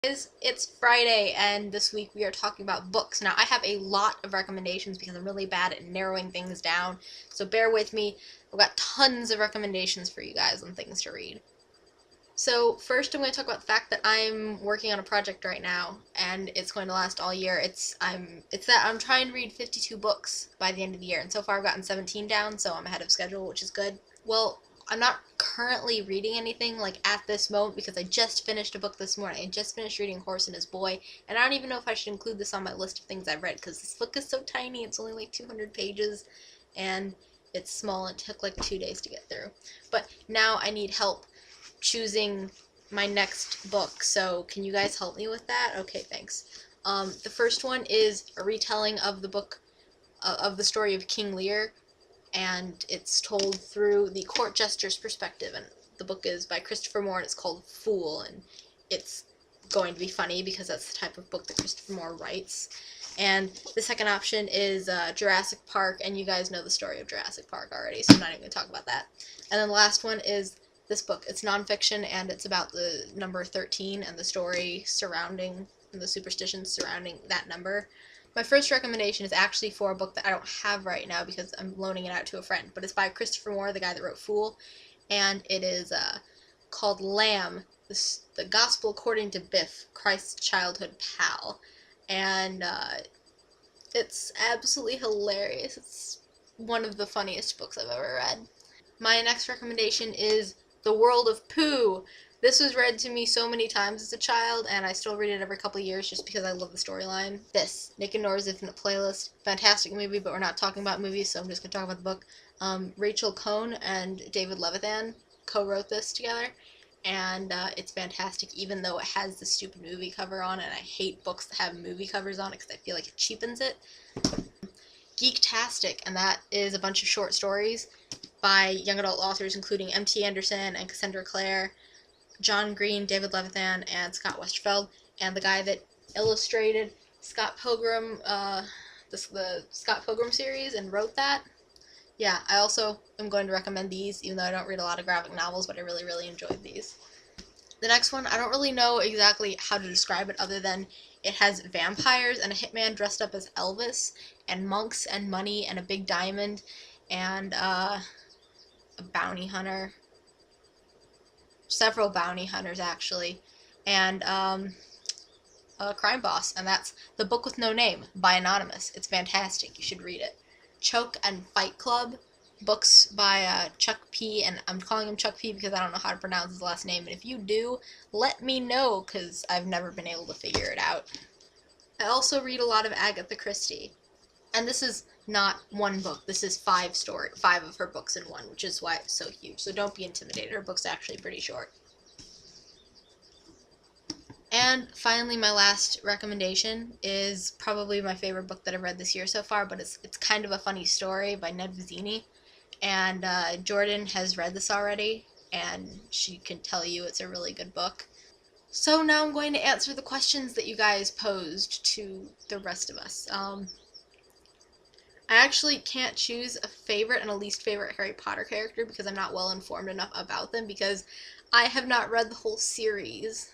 It's Friday, and this week we are talking about books. Now, I have a lot of recommendations because I'm really bad at narrowing things down, so bear with me. I've got tons of recommendations for you guys on things to read. So first I'm going to talk about the fact that I'm working on a project right now, and it's going to last all year. It's that I'm trying to read 52 books by the end of the year, and so far I've gotten 17 down, so I'm ahead of schedule, which is good. Well, I'm not currently reading anything like at this moment because I just finished a book this morning. I just finished reading Horse and His Boy, and I don't even know if I should include this on my list of things I've read because this book is so tiny. It's only like 200 pages, and it's small and it took like 2 days to get through. But now I need help choosing my next book, so can you guys help me with that? Okay, thanks. The first one is a retelling of the book of the story of King Lear, and it's told through the court jester's perspective, and the book is by Christopher Moore, and it's called Fool, and it's going to be funny because that's the type of book that Christopher Moore writes. And the second option is Jurassic Park, and you guys know the story of Jurassic Park already, so I'm not even going to talk about that. And then the last one is this book. It's nonfiction, and it's about the number 13 and the story surrounding, and the superstitions surrounding that number. My first recommendation is actually for a book that I don't have right now because I'm loaning it out to a friend, but it's by Christopher Moore, the guy that wrote Fool, and it is called Lamb, the Gospel According to Biff, Christ's Childhood Pal, and it's absolutely hilarious. It's one of the funniest books I've ever read. My next recommendation is The World of Pooh. This was read to me so many times as a child, and I still read it every couple of years just because I love the storyline. This, Nick and Nora's Infinite Playlist, fantastic movie, but we're not talking about movies, so I'm just going to talk about the book. Rachel Cohn and David Levithan co-wrote this together, and it's fantastic, even though it has the stupid movie cover on it, and I hate books that have movie covers on it because I feel like it cheapens it. Geektastic, and that is a bunch of short stories by young adult authors including M.T. Anderson and Cassandra Clare, John Green, David Levithan, and Scott Westerfeld, and the guy that illustrated Scott Pilgrim, the Scott Pilgrim series, and wrote that. Yeah, I also am going to recommend these, even though I don't read a lot of graphic novels, but I really, really enjoyed these. The next one, I don't really know exactly how to describe it other than it has vampires and a hitman dressed up as Elvis, and monks and money and a big diamond, and a bounty hunter. Several bounty hunters, actually, and a crime boss, and that's The Book with No Name by Anonymous. It's fantastic. You should read it. Choke and Fight Club, books by Chuck P., and I'm calling him Chuck P. because I don't know how to pronounce his last name, and if you do, let me know, because I've never been able to figure it out. I also read a lot of Agatha Christie, and this is not one book. This is 5 of her books in one, which is why it's so huge. So don't be intimidated. Her book's actually pretty short. And finally, my last recommendation is probably my favorite book that I've read this year so far, but it's kind of a funny story by Ned Vizzini. And Jordan has read this already, and she can tell you it's a really good book. So now I'm going to answer the questions that you guys posed to the rest of us. I actually can't choose a favorite and a least favorite Harry Potter character because I'm not well informed enough about them because I have not read the whole series.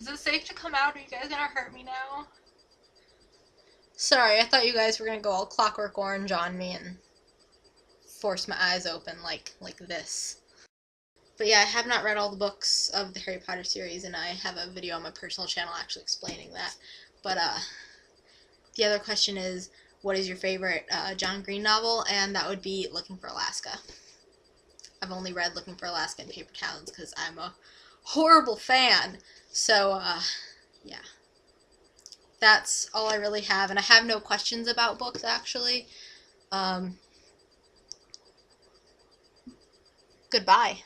Is it safe to come out? Are you guys gonna hurt me now? Sorry, I thought you guys were gonna go all Clockwork Orange on me and force my eyes open like this. But yeah, I have not read all the books of the Harry Potter series, and I have a video on my personal channel actually explaining that. But the other question is, what is your favorite John Green novel? And that would be Looking for Alaska. I've only read Looking for Alaska and Paper Towns because I'm a horrible fan. So, yeah. That's all I really have, and I have no questions about books, actually. Goodbye.